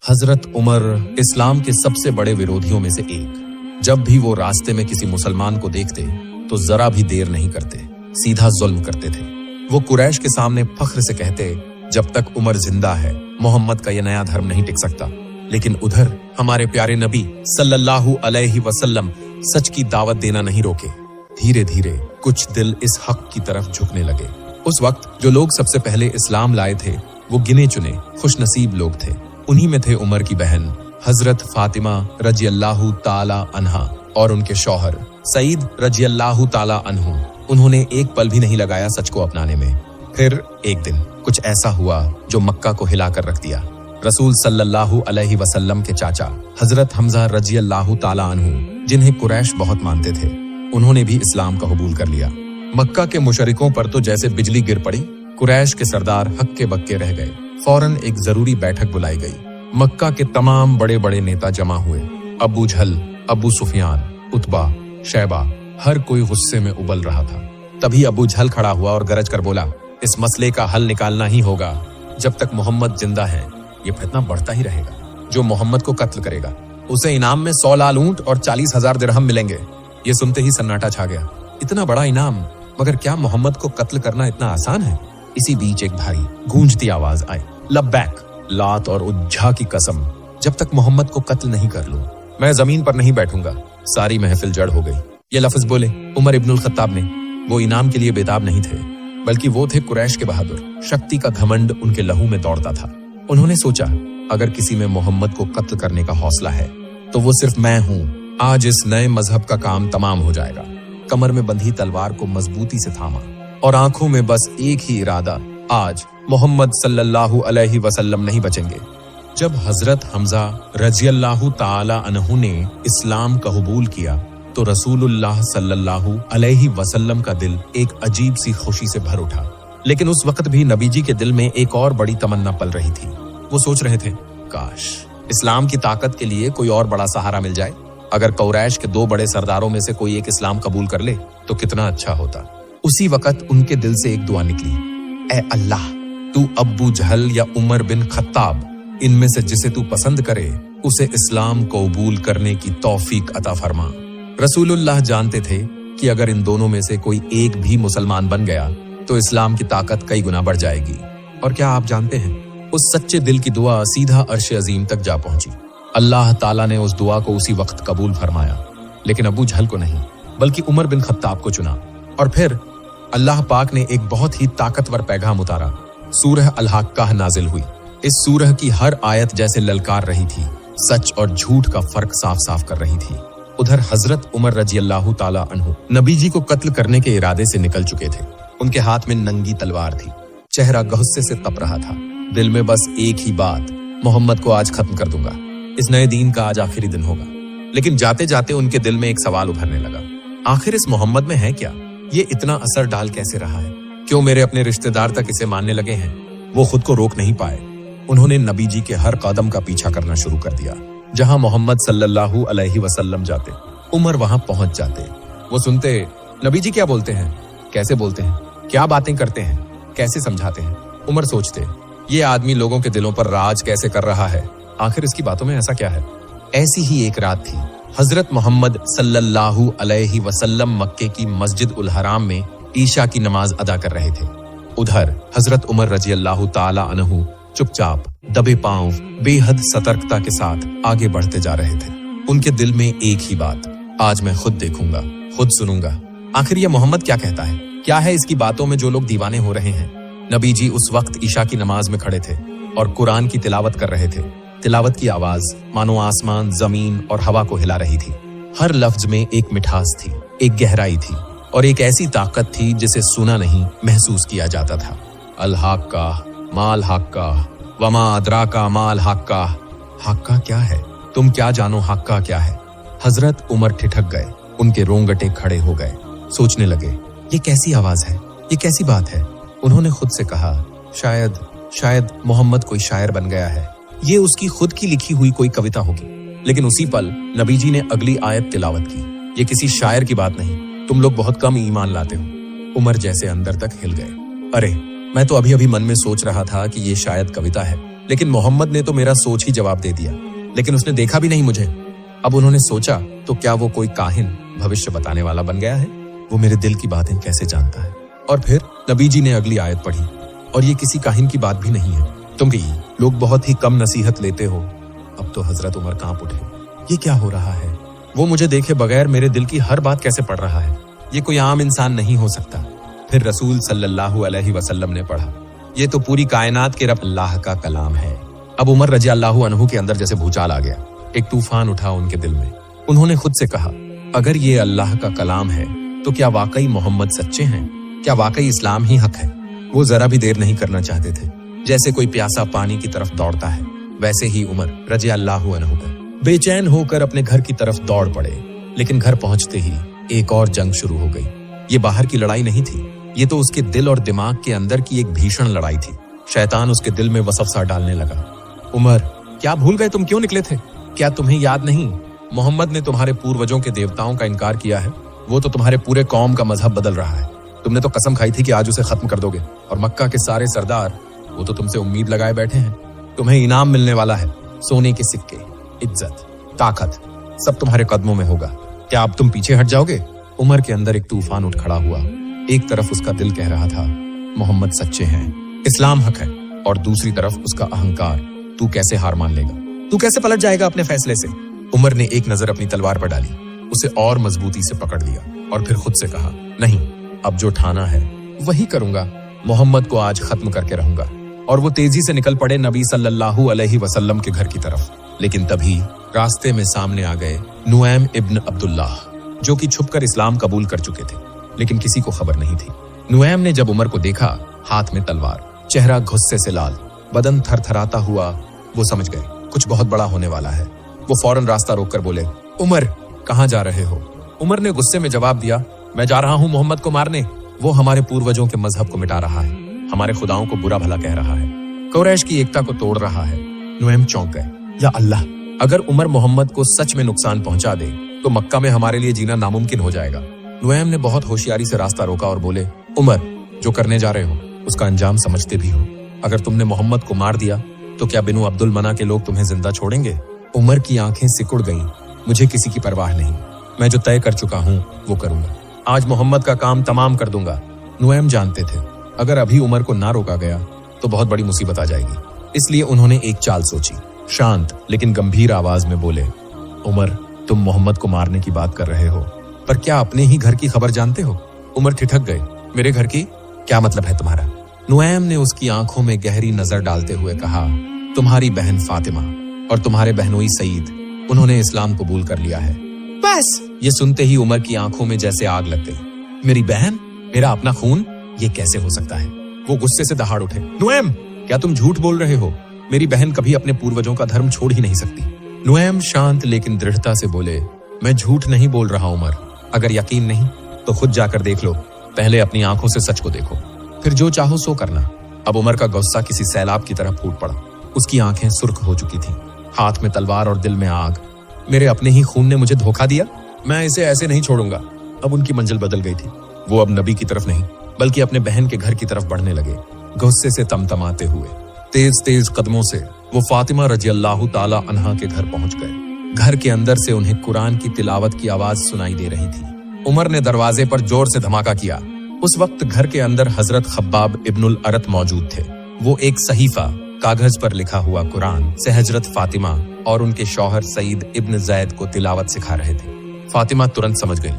हजरत उमर इस्लाम के सबसे बड़े विरोधियों में से एक। जब भी वो रास्ते में किसी मुसलमान को देखते तो जरा भी देर नहीं करते, सीधा जुल्म करते थे। वो कुरैश के सामने फख्र से कहते, जब तक उमर जिंदा है मोहम्मद का यह नया धर्म नहीं टिक सकता। लेकिन उधर हमारे प्यारे नबी सल्लल्लाहु अलैहि वसल्लम सच की दावत देना नहीं रोके। धीरे धीरे कुछ दिल इस हक की तरफ झुकने लगे। उस वक्त जो लोग सबसे पहले इस्लाम लाए थे वो गिने चुने खुशनसीब लोग थे। उन्हीं में थे उमर की बहन हजरत फातिमा रजियल्लाहु ताला अन्हा और उनके शौहर सईद रजियल्लाहु ताला अन्हु। उन्होंने एक पल भी नहीं लगाया सच को अपनाने में। फिर एक दिन कुछ ऐसा हुआ जो मक्का को हिलाकर रख दिया। रसूल सल्लल्लाहु अलैहि वसल्लम के चाचा हजरत हमजा रजियल्लाहु ताला अन्हु, जिन्हें कुरैश बहुत मानते थे, उन्होंने भी इस्लाम का कबूल कर लिया। मक्का के मुशरिकों पर तो जैसे बिजली गिर पड़ी। कुरैश के सरदार हक्के बक्के रह गए। फौरन एक जरूरी बैठक बुलाई गई। मक्का के तमाम बड़े बड़े नेता जमा हुए। अबू जहल, अबू सुफियान, उतबा, शैबा, हर कोई गुस्से में उबल रहा था। तभी अबू जहल खड़ा हुआ और गरज कर बोला, इस मसले का हल निकालना ही होगा। जब तक मोहम्मद जिंदा है ये फितना बढ़ता ही रहेगा। जो मोहम्मद को कत्ल करेगा उसे इनाम में 100 लाल ऊंट और 40,000 दिरहम मिलेंगे। ये सुनते ही सन्नाटा छा गया। इतना बड़ा इनाम, मगर क्या मोहम्मद को कत्ल करना इतना आसान है? इसी बीच एक भारी गूंजती आवाज आई, लब्बैक, लात और उज्जा की कसम, जब तक मोहम्मद को कत्ल नहीं कर लूं मैं जमीन पर नहीं बैठूंगा। सारी महफिल जड़ हो गई। ये लफ्ज बोले उमर इब्नुल खत्ताब ने। वो इनाम के लिए बेताब नहीं थे, बल्कि वो थे कुरैश के बहादुर। शक्ति का घमंड उनके लहू में दौड़ता था। उन्होंने सोचा, अगर किसी में मोहम्मद को कत्ल करने का हौसला है तो वो सिर्फ मैं हूँ। आज इस नए मजहब का काम तमाम हो जाएगा। कमर में बंधी तलवार को मजबूती से थामा और आंखों में बस एक ही इरादा, आज मोहम्मद सल्लल्लाहु अलैहि वसल्लम नहीं बचेंगे। जब हजरत हमजा रजियल्लाहु ताला अन्हु ने इस्लाम का कबूल किया तो रसूलुल्लाह सल्लल्लाहु अलैहि वसल्लम का दिल एक अजीब सी खुशी से भर उठा। लेकिन उस वक्त भी नबी जी के दिल में एक और बड़ी तमन्ना पल रही थी। वो सोच रहे थे, काश इस्लाम की ताकत के लिए कोई और बड़ा सहारा मिल जाए। अगर कुरैश के 2 बड़े सरदारों में से कोई एक इस्लाम कबूल कर ले तो कितना अच्छा होता। उसी वक्त उनके दिल से एक दुआ निकली, ऐ अल्लाह, तू अबू जहल या उमर बिन खत्ताब, इनमें से जिसे तू पसंद करे उसे इस्लाम को कबूल करने की तौफीक अता फरमा। रसूलुल्लाह जानते थे कि अगर इन दोनों में से कोई एक भी मुसलमान बन गया तो इस्लाम की ताकत कई गुना बढ़ जाएगी। और क्या आप जानते हैं, उस सच्चे दिल की दुआ सीधा अर्श अजीम तक जा पहुंची। अल्लाह ताला ने उस दुआ को उसी वक्त कबूल फरमाया। लेकिन अबू जहल को नहीं, बल्कि उमर बिन खत्ताब को चुना। और फिर अल्लाह पाक ने एक बहुत ही ताकतवर पैगाम उतारा। सूरह अल-हक्काह नाजिल हुई। इस सूरह की हर आयत जैसे ललकार रही थी, सच और झूठ का फर्क साफ साफ कर रही थी। उधर हजरत उमर रजियल्लाहु ताला अन्हु नबी जी को कत्ल करने के इरादे से निकल चुके थे। उनके हाथ में नंगी तलवार थी। चेहरा गुस्से से तप रहा था। दिल में बस एक ही बात, मोहम्मद को आज खत्म कर दूंगा। इस नए दीन का आज आखिरी दिन होगा। लेकिन जाते जाते उनके दिल में एक सवाल उभरने लगा, आखिर इस मोहम्मद में है क्या? ये इतना असर डाल कैसे रहा है? क्यों मेरे अपने रिश्तेदार तक इसे मानने लगे हैं? वो खुद को रोक नहीं पाए। उन्होंने नबी जी के हर कदम का पीछा करना शुरू कर दिया। जहां मोहम्मद सल्लल्लाहु अलैहि वसल्लम जाते उमर वहां पहुंच जाते। वो सुनते, नबी जी क्या बोलते हैं, कैसे बोलते हैं, क्या बातें करते हैं, कैसे समझाते हैं। उमर सोचते, ये आदमी लोगों के दिलों पर राज कैसे कर रहा है? आखिर इसकी बातों में ऐसा क्या है? ऐसी ही एक रात थी। हजरत मोहम्मद सल्लल्लाहु अलैहि वसल्लम मक्के की मस्जिद उल हराम में ईशा की नमाज अदा कर रहे थे। उधर हजरत उमर रजियल्लाहु ताला अन्हु चुपचाप दबे पांव बेहद सतर्कता के साथ आगे बढ़ते जा रहे थे। उनके दिल में एक ही बात, आज मैं खुद देखूंगा, खुद सुनूंगा। आखिर ये मोहम्मद क्या कहता है? क्या है इसकी बातों में जो लोग दीवाने हो रहे हैं? नबी जी उस वक्त ईशा की नमाज में खड़े थे और कुरान की तिलावत कर रहे थे। तिलावत की आवाज मानो आसमान, जमीन और हवा को हिला रही थी। हर लफ्ज में एक मिठास थी, एक गहराई थी और एक ऐसी ताकत थी जिसे सुना नहीं, महसूस किया जाता था। अल-हक्काह माल हक्काह वमा अदराका माल हक्काह। हक्का क्या है? तुम क्या जानो हक्का क्या है? हजरत उमर ठिठक गए। उनके रोंगटे खड़े हो गए। सोचने लगे, ये कैसी आवाज है, ये कैसी बात है? उन्होंने खुद से कहा, शायद मोहम्मद कोई शायर बन गया है। ये उसकी खुद की लिखी हुई कोई कविता होगी। लेकिन उसी पल नबी जी ने अगली आयत तिलावत की, ये किसी शायर की बात नहीं, तुम लोग बहुत कम ईमान लाते हो। उमर जैसे अंदर तक हिल गए। अरे, मैं तो अभी अभी मन में सोच रहा था कि ये शायद कविता है। लेकिन मोहम्मद ने तो मेरा सोच ही जवाब दे दिया, लेकिन उसने देखा भी नहीं मुझे। अब उन्होंने सोचा तो क्या वो कोई काहिन, भविष्य बताने वाला बन गया है? वो मेरे दिल की बातें कैसे जानता है? और फिर नबी जी ने अगली आयत पढ़ी, और ये किसी काहिन की बात भी नहीं है। तुम भी लोग बहुत ही कम नसीहत लेते हो। अब तो हजरत उमर कांप उठे। ये क्या हो रहा है? वो मुझे देखे बगैर मेरे दिल की हर बात कैसे पढ़ रहा है? ये कोई आम इंसान नहीं हो सकता। फिर रसूल सल्लल्लाहु अलैहि वसल्लम ने पढ़ा, ये तो पूरी कायनात के रब अल्लाह का कलाम है। अब उमर रजी अल्लाहु अन्हु के अंदर जैसे भूचाल आ गया। एक तूफान उठा उनके दिल में। उन्होंने खुद से कहा, अगर ये अल्लाह का कलाम है तो क्या वाकई मोहम्मद सच्चे हैं? क्या वाकई इस्लाम ही हक है? वो जरा भी देर नहीं करना चाहते थे। जैसे कोई प्यासा पानी की तरफ दौड़ता है, वैसे ही उमर रजी अल्लाहु अन्हु बेचैन होकर अपने घर की तरफ दौड़ पड़े। लेकिन घर पहुंचते ही एक और जंग शुरू हो गई। ये बाहर की लड़ाई नहीं थी, ये तो उसके दिल और दिमाग के अंदर की एक भीषण लड़ाई थी। शैतान उसके दिल में वसवसा डालने लगा। उमर, क्या भूल गए? तुम क्यों निकले थे? क्या तुम्हें याद नहीं, मोहम्मद ने तुम्हारे पूर्वजों के देवताओं का इनकार किया है। वो तो तुम्हारे पूरे कौम का मजहब बदल रहा है। तुमने तो कसम खाई थी कि आज उसे खत्म कर दोगे, और मक्का के सारे सरदार वो तो तुमसे उम्मीद लगाए बैठे हैं। तुम्हें इनाम मिलने वाला है, सोने के सिक्के, इज्जत, ताकत, सब तुम्हारे कदमों में होगा। क्या अब तुम पीछे हट जाओगे? उमर के अंदर एक तूफान उठ खड़ा हुआ। एक तरफ उसका दिल कह रहा था, मोहम्मद सच्चे हैं, इस्लाम हक है, और दूसरी तरफ उसका अहंकार, तू कैसे हार मान लेगा? तू कैसे पलट जाएगा अपने फैसले से? उमर ने एक नजर अपनी तलवार पर डाली, उसे और मजबूती से पकड़ लिया, और फिर खुद से कहा, नहीं, अब जो ठाना है वही करूंगा। मोहम्मद को आज खत्म करके रहूंगा। और वो तेजी से निकल पड़े नबी सल्लल्लाहु अलैहि वसल्लम के घर की तरफ। लेकिन तभी रास्ते में सामने आ गए नुऐम इब्न अब्दुल्लाह, जो कि छुपकर इस्लाम कबूल कर चुके थे, लेकिन किसी को खबर नहीं थी। नुऐम ने जब उमर को देखा, हाथ में तलवार, चेहरा गुस्से से लाल, बदन थरथराता हुआ, वो समझ गए कुछ बहुत बड़ा होने वाला है। वो फौरन रास्ता रोककर बोले, उमर, कहाँ जा रहे हो? उमर ने गुस्से में जवाब दिया, मैं जा रहा हूँ मोहम्मद को मारने। वो हमारे पूर्वजों के मजहब को मिटा रहा है, हमारे खुदाओं को बुरा भला कह रहा है, कुरैश की एकता को तोड़ रहा है। नुऐम चौंक गए। या अल्लाह, अगर उमर मोहम्मद को सच में नुकसान पहुंचा दे तो मक्का में हमारे लिए जीना नामुमकिन हो जाएगा। नुऐम ने बहुत होशियारी से रास्ता रोका और बोले, उमर, जो करने जा रहे हो उसका अंजाम समझते भी हो। अगर तुमने मोहम्मद को मार दिया तो क्या बिनु अब्दुल मना के लोग तुम्हें जिंदा छोड़ेंगे? उमर की आंखें सिकुड़ गईं। मुझे किसी की परवाह नहीं, मैं जो तय कर चुका हूँ वो करूंगा। आज मोहम्मद का काम तमाम कर दूंगा। नुऐम जानते थे, अगर अभी उमर को ना रोका गया तो बहुत बड़ी मुसीबत आ जाएगी। इसलिए उन्होंने एक चाल सोची। शांत लेकिन गंभीर आवाज में बोले, उमर, तुम मोहम्मद को मारने की बात कर रहे हो, पर क्या अपने ही घर की खबर जानते हो? उमर ठिठक गए। मेरे घर की? क्या मतलब है तुम्हारा? नुऐम ने उसकी आंखों में गहरी नजर डालते हुए कहा, तुम्हारी बहन फातिमा और तुम्हारे बहनोई सईद, उन्होंने इस्लाम कबूल कर लिया है। बस! ये सुनते ही उमर की आंखों में जैसे आग लग गई। मेरी बहन, मेरा अपना खून, ये कैसे हो सकता है? वो गुस्से से दहाड़ उठे। नुऐम, क्या तुम झूठ बोल रहे हो? मेरी बहन कभी अपने पूर्वजों का धर्म छोड़ ही नहीं सकती। नुऐम शांत लेकिन दृढ़ता से बोले, मैं झूठ नहीं बोल रहा उमर। अगर यकीन नहीं तो खुद जाकर देख लो। पहले अपनी आंखों से सच को देखो, फिर जो चाहो सो करना। अब उमर का गुस्सा किसी सैलाब की तरह फूट पड़ा। उसकी आंखें सुर्ख हो चुकी थीं, हाथ में तलवार और दिल में आग। मेरे अपने ही खून ने मुझे धोखा दिया, मैं इसे ऐसे नहीं छोड़ूंगा। अब उनकी मंजिल बदल गई थी। वो अब नबी की तरफ नहीं बल्कि अपने बहन के घर की तरफ बढ़ने लगे। गुस्से से तमतमाते हुए तेज तेज कदमों से वो फातिमा रजी अल्लाह ताला अन्हा के घर पहुंच गए। घर के अंदर से उन्हें कुरान की तिलावत की आवाज सुनाई दे रही थी। उमर ने दरवाजे पर जोर से धमाका किया। उस वक्त घर के अंदर हजरत खब्बाब इब्नुल अरत मौजूद थे। वो एक सहीफा, कागज पर लिखा हुआ कुरान से हजरत फातिमा और उनके शौहर सईद इब्न जैद को तिलावत सिखा रहे थे। फातिमा तुरंत समझ गई,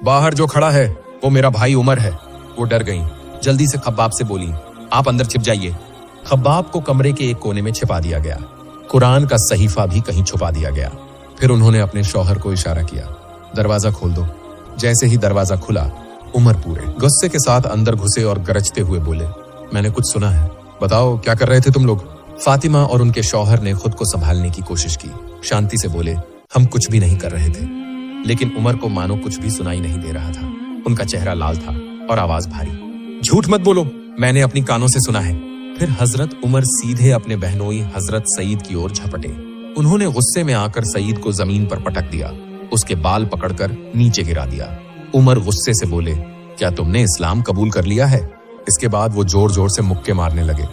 बाहर जो खड़ा है वो मेरा भाई उमर है। वो डर गईं। जल्दी से खब्बाब से बोली, आप अंदर छिप जाइए। खब्बाब को कमरे के एक कोने में छिपा दिया गया। कुरान का सहीफा भी कहीं छुपा दिया गया। फिर उन्होंने अपने शौहर को इशारा किया, दरवाजा खोल दो। जैसे ही दरवाजा खुला, उमर पूरे गुस्से के साथ अंदर घुसे और गरजते हुए बोले, मैंने कुछ सुना है, बताओ क्या कर रहे थे तुम लोग? फातिमा और उनके शौहर ने खुद को संभालने की कोशिश की। शांति से बोले, हम कुछ भी नहीं कर रहे थे। लेकिन उमर को मानो कुछ भी सुनाई नहीं दे रहा था। उनका चेहरा लाल था और आवाज भारी। झूठ मत बोलो, मैंने अपनी कानों से सुना है। फिर हजरत उमर सीधे अपने बहनोई हजरत सईद की ओर झपटे। उन्होंने गुस्से में आकर सईद को जमीन पर पटक दिया, उसके बाल पकड़कर नीचे गिरा दिया। उमर गुस्से से बोले, क्या तुमने इस्लाम कबूल कर लिया है? इसके बाद वो जोर जोर से मुक्के मारने लगे।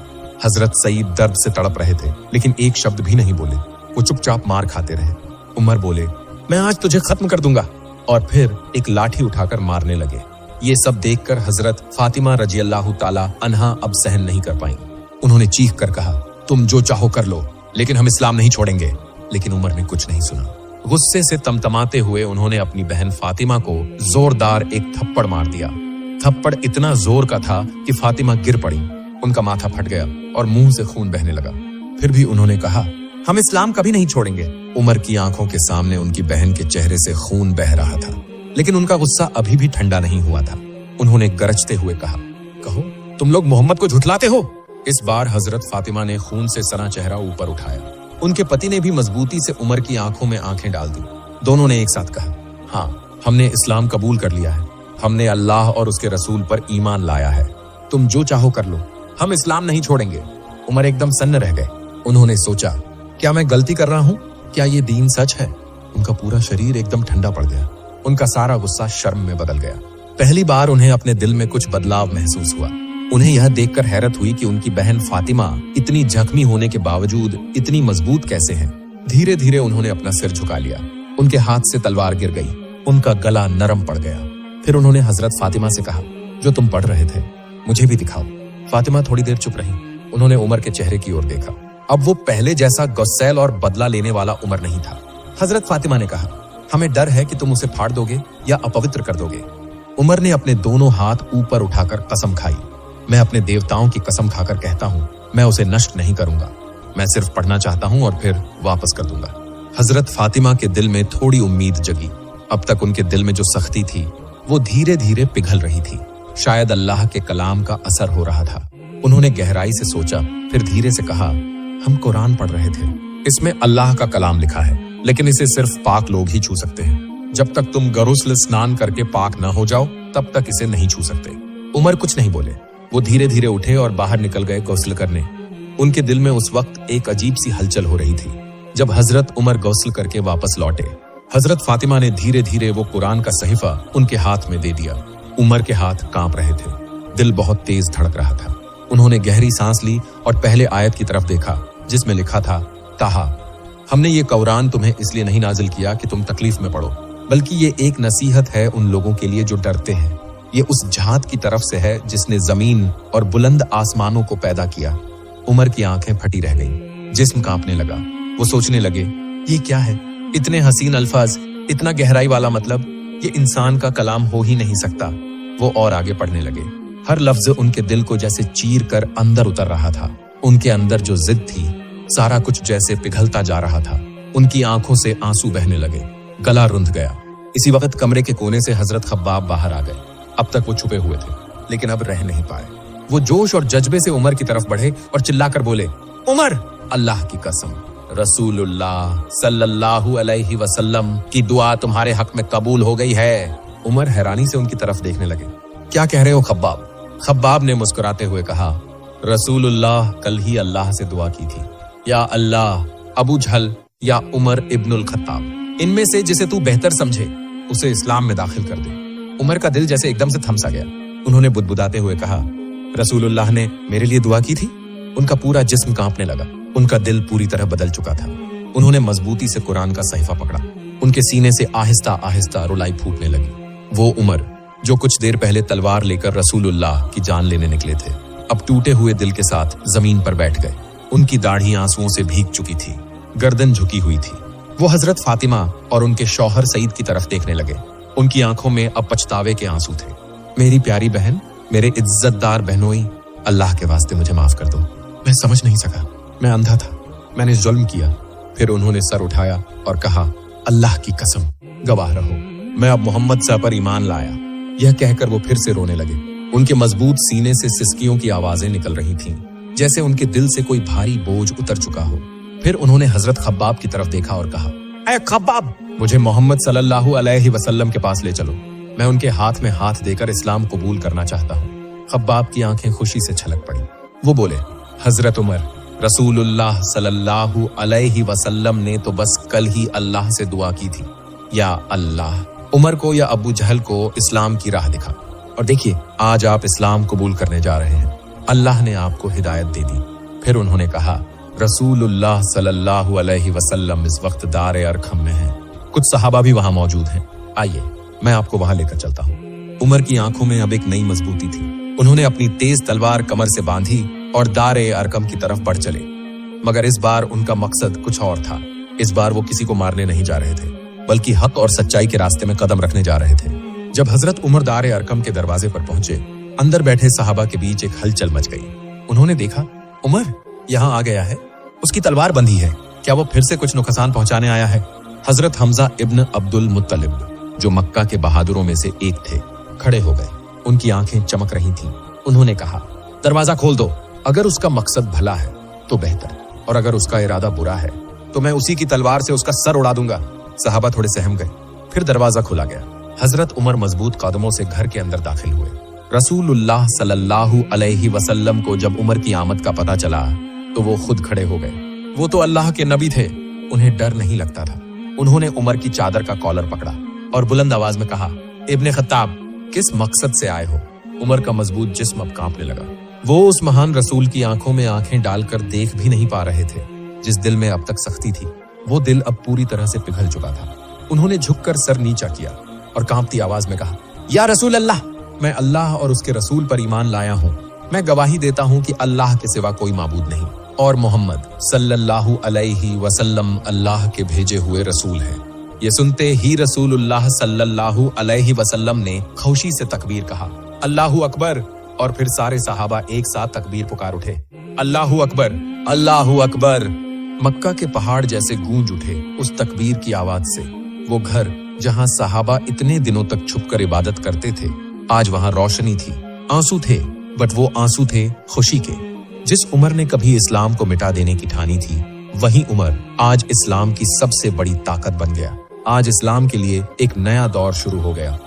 हजरत सईद दर्द से तड़प रहे थे, लेकिन एक शब्द भी नहीं बोले। वो चुपचाप मार खाते रहे। उमर बोले, मैं आज तुझे खत्म कर दूंगा, और फिर एक लाठी उठाकर मारने लगे। ये सब देखकर हजरत फातिमा रजी अल्लाह ताला अन्हा अब सहन नहीं कर पाई। उन्होंने चीख कर कहा, तुम जो चाहो कर लो, लेकिन हम इस्लाम नहीं छोड़ेंगे। लेकिन उमर ने कुछ नहीं सुना। गुस्से से तमतमाते हुए उन्होंने अपनी बहन फातिमा को जोरदार एक थप्पड़ मार दिया। थप्पड़ इतना जोर का था कि फातिमा गिर पड़ी। उनका माथा फट गया और मुंह से खून बहने लगा। फिर भी उन्होंने कहा, हम इस्लाम कभी नहीं छोड़ेंगे। उमर की आंखों के सामने उनकी बहन के चेहरे से खून बह रहा था, लेकिन उनका गुस्सा अभी भी ठंडा नहीं हुआ था। उन्होंने गरजते हुए कहा, कहो, तुम लोग मोहम्मद को झुठलाते हो। इस बार हजरत फातिमा ने खून से सना चेहरा ऊपर उठाया। उनके पति ने भी मजबूती से उमर की आंखों में आंखें डाल दी। दोनों ने एक साथ कहा, हाँ, हमने इस्लाम कबूल कर लिया है। हमने अल्लाह और उसके रसूल पर ईमान लाया है। तुम जो चाहो कर लो, हम इस्लाम नहीं छोड़ेंगे। उमर एकदम सन्न रह गए। उन्होंने सोचा, क्या मैं गलती कर रहा हूँ? क्या ये दीन सच है? उनका पूरा शरीर एकदम ठंडा पड़ गया। उनका सारा गुस्सा शर्म में बदल गया। पहली बार उन्हें अपने दिल में कुछ बदलाव महसूस हुआ। उन्हें यह देखकर हैरत हुई कि उनकी बहन फातिमा इतनी जख्मी होने के बावजूद इतनी मजबूत कैसे है। धीरे धीरे उन्होंने अपना सिर झुका लिया। उनके हाथ से तलवार गिर गई। उनका गला नरम पड़ गया। फिर उन्होंने हजरत फातिमा से कहा, जो तुम पढ़ रहे थे मुझे भी दिखाओ। फातिमा थोड़ी देर चुप रही। उन्होंने उमर के चेहरे की ओर देखा। अब वो पहले जैसा गुस्सैल और बदला लेने वाला उमर नहीं था। हजरत फातिमा ने कहा, हमें डर है कि तुम उसे फाड़ दोगे या अपवित्र कर दोगे। उमर ने अपने दोनों हाथ ऊपर उठाकर कसम खाई, मैं अपने देवताओं की कसम खाकर कहता हूँ, मैं उसे नष्ट नहीं करूंगा। मैं सिर्फ पढ़ना चाहता हूँ और फिर वापस कर दूंगा। हजरत फातिमा के दिल में थोड़ी उम्मीद जगी। अब तक उनके दिल में जो सख्ती थी वो धीरे धीरे पिघल रही थी। शायद अल्लाह के कलाम का असर हो रहा था। उन्होंने गहराई से सोचा, फिर धीरे से कहा, हम कुरान पढ़ रहे थे। इसमें अल्लाह का कलाम लिखा है, लेकिन इसे सिर्फ पाक लोग ही छू सकते हैं। जब तक तुम गुस्ल स्नान करके पाक न हो जाओ, तब तक इसे नहीं छू सकते। उमर कुछ नहीं बोले। वो धीरे धीरे उठे और बाहर निकल गए गुस्ल करने। उनके दिल में उस वक्त एक अजीब सी हलचल हो रही थी। जब हजरत उमर गुस्ल करके वापस लौटे, हजरत फातिमा ने धीरे धीरे वो कुरान का सहीफा उनके हाथ में दे दिया। उमर के हाथ कांप रहे थे। दिल बहुत तेज धड़क रहा था। उन्होंने गहरी सांस ली और पहले आयत की तरफ देखा, जिसमें लिखा था, ताहा, हमने ये कुरान तुम्हें इसलिए नहीं नाजिल किया कि तुम तकलीफ में पड़ो, बल्कि ये एक नसीहत है उन लोगों के लिए जो डरते हैं। ये उस जात की तरफ से है जिसने जमीन और बुलंद आसमानों को पैदा किया। उमर की आंखें फटी रह गईं। जिस्म कांपने लगा। वो सोचने लगे, ये क्या है? इतने हसीन अल्फाज, इतना गहराई वाला मतलब, ये इंसान का कलाम हो ही नहीं सकता। वो और आगे पढ़ने लगे। हर लफ्ज उनके दिल को जैसे चीर कर अंदर उतर रहा था। उनके अंदर जो जिद थी, सारा कुछ जैसे पिघलता जा रहा था। उनकी आंखों से आंसू बहने लगे। गला रुंध गया। इसी वक्त कमरे के कोने से हजरत खब्बाब बाहर आ गए। अब तक वो छुपे हुए थे, लेकिन अब रह नहीं पाए। वो जोश और जज्बे से उमर की तरफ बढ़े और चिल्लाकर बोले, उमर, अल्लाह की कसम, रसूलुल्लाह सल्लल्लाहु अलैहि वसल्लम की दुआ तुम्हारे हक में कबूल हो गई है। उमर हैरानी से उनकी तरफ देखने लगे। क्या कह रहे हो खब्बाब? खब्बाब ने मुस्कुराते हुए कहा, रसूलुल्लाह कल ही अल्लाह से दुआ की थी, या अल्लाह, अबू जहल या उमर इब्नुल खत्ताब, इनमें से जिसे तू बेहतर समझे उसे इस्लाम में दाखिल कर दे। उमर का दिल जैसे एकदम से थम सा गया। उन्होंने बुदबुदाते हुए कहा, रसूलुल्लाह ने मेरे लिए दुआ की थी? उनका पूरा जिस्म कांपने लगा। उनका दिल पूरी तरह बदल चुका था। उन्होंने मजबूती से कुरान का सहीफा पकड़ा। उनके सीने से आहिस्ता आहिस्ता रुलाई फूटने लगी। वो उमर जो कुछ देर पहले तलवार लेकर रसूलुल्लाह की जान लेने निकले थे, अब टूटे हुए दिल के साथ जमीन पर बैठ गए। उनकी दाढ़ी आंसुओं से भीग चुकी थी। गर्दन झुकी हुई थी। वो हजरत फातिमा और उनके शौहर सईद की तरफ देखने लगे। उनकी आंखों में अब पछतावे के आंसू थे। मेरी प्यारी बहन, मेरे इज्जतदार बहनोई, अल्लाह के वास्ते मुझे माफ कर दो। मैं समझ नहीं सका, मैं अंधा था, मैंने जुल्म किया। फिर उन्होंने सर उठाया और कहा, अल्लाह की कसम, गवाह रहो, मैं अब मोहम्मद साहब पर ईमान लाया। यह कहकर वो फिर से रोने लगे। उनके मजबूत सीने से सिसकियों की आवाजें निकल रही थीं, जैसे उनके दिल से कोई भारी बोझ उतर चुका हो। फिर उन्होंने हजरत खब्बाब की तरफ देखा और कहा, ऐ खब्बाब, मुझे मोहम्मद सल्लल्लाहु अलैहि वसल्लम के पास ले चलो। मैं उनके हाथ में हाथ देकर इस्लाम कबूल करना चाहता हूँ। खब्बाब की आंखें खुशी से छलक पड़ी। वो बोले, हजरत उमर, रसूलुल्लाह सल्लल्लाहु अलैहि वसल्लम ने तो बस कल ही अल्लाह से दुआ की थी, या अल्लाह, उमर को या अबू जहल को इस्लाम की राह दिखा, और देखिए आज आप इस्लाम कबूल करने जा रहे हैं। अल्लाह ने आपको हिदायत दे दी। फिर उन्होंने कहा, रसूलुल्लाह सल्लल्लाहु अलैहि वसल्लम इस वक्त दार अरकम में हैं। कुछ सहाबा भी वहां मौजूद हैं, आइए मैं आपको वहां लेकर चलता हूँ। उमर की आंखों में अब एक नई मजबूती थी। उन्होंने अपनी तेज तलवार कमर से बांधी और दार अरकम की तरफ बढ़ चले। मगर इस बार उनका मकसद कुछ और था। इस बार वो किसी को मारने नहीं जा रहे थे, बल्कि हक और सच्चाई के रास्ते में कदम रखने जा रहे थे। जब हजरत उमर दार अरकम के दरवाजे पर पहुंचे, अंदर बैठे सहाबा के बीच एक हलचल मच गई। उन्होंने देखा, उमर यहाँ आ गया है, उसकी तलवार बंधी है, क्या वो फिर से कुछ नुकसान पहुंचाने आया है? हजरत हमजा इब्न अब्दुल मुत्तलिब, जो मक्का के बहादुरों में से एक थे, खड़े हो गए। उनकी आंखें चमक रही थीं। उन्होंने कहा, दरवाजा खोल दो। अगर उसका मकसद भला है तो बेहतर, और अगर उसका इरादा बुरा है तो मैं उसी की तलवार से उसका सर उड़ा दूंगा। सहाबा थोड़े सहम गए। फिर दरवाजा खोला गया। हजरत उमर मजबूत कदमों से घर के अंदर दाखिल हुए। रसूलुल्लाह सल्लल्लाहु अलैहि वसल्लम को जब उमर की आमद का पता चला तो वो खुद खड़े हो गए। वो तो अल्लाह के नबी थे, उन्हें डर नहीं लगता था। उन्होंने उमर की चादर का कॉलर पकड़ा और बुलंद आवाज में कहा, इब्ने खत्ताब, किस मकसद से आए हो? उमर का मजबूत जिस्म अब कांपने लगा। वो उस महान रसूल की आंखों में आंखें डालकर देख भी नहीं पा रहे थे। जिस दिल में अब तक सख्ती थी, वो दिल अब पूरी तरह से पिघल चुका था। उन्होंने झुककर सर नीचा किया और कांपती आवाज में कहा, या रसूल अल्लाह, मैं अल्लाह और उसके रसूल पर ईमान लाया हूँ। मैं गवाही देता हूँ कि अल्लाह के सिवा कोई माबूद नहीं और मोहम्मद सल्लल्लाहु अलैहि वसल्लम अल्लाह के भेजे हुए रसूल हैं। ये सुनते ही रसूलुल्लाह सल्लल्लाहु अलैहि वसल्लम ने खौशी से तकबीर कहा, अल्लाहु अकबर, और फिर सारे सहाबा एक साथ तकबीर पुकार उठे, अल्लाहु अकबर, अल्लाहु अकबर। मक्का के पहाड़ जैसे गूंज उठे उस तकबीर की आवाज से। वो घर जहां सहाबा इतने दिनों तक छुपकर इबादत करते थे, आज वहां रोशनी थी। आंसू थे, बट वो आंसू थे खुशी के। जिस उमर ने कभी इस्लाम को मिटा देने की ठानी थी, वही उमर आज इस्लाम की सबसे बड़ी ताकत बन गया। आज इस्लाम के लिए एक नया दौर शुरू हो गया।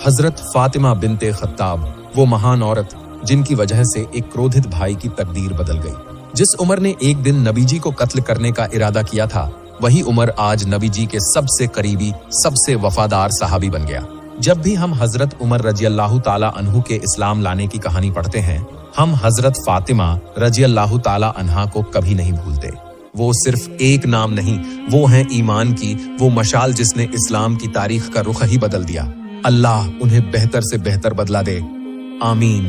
हजरत फातिमा बिनते खत्ताब, वो महान औरत जिनकी वजह से एक क्रोधित भाई की तकदीर बदल गई। जिस उमर ने एक दिन नबी जी को कत्ल करने का इरादा किया था, वही उमर आज नबी जी के सबसे करीबी, सबसे वफादार सहाबी बन गया। जब भी हम हजरत उमर रजी अल्लाह ताला अन्हु के इस्लाम लाने की कहानी पढ़ते हैं, हम हजरत फातिमा रजी अल्लाह ताला अन्हा को कभी नहीं भूलते। वो सिर्फ एक नाम नहीं, वो है ईमान की वो मशाल जिसने इस्लाम की तारीख का रुख ही बदल दिया। अल्लाह उन्हें बेहतर से बेहतर बदला दे, आमीन।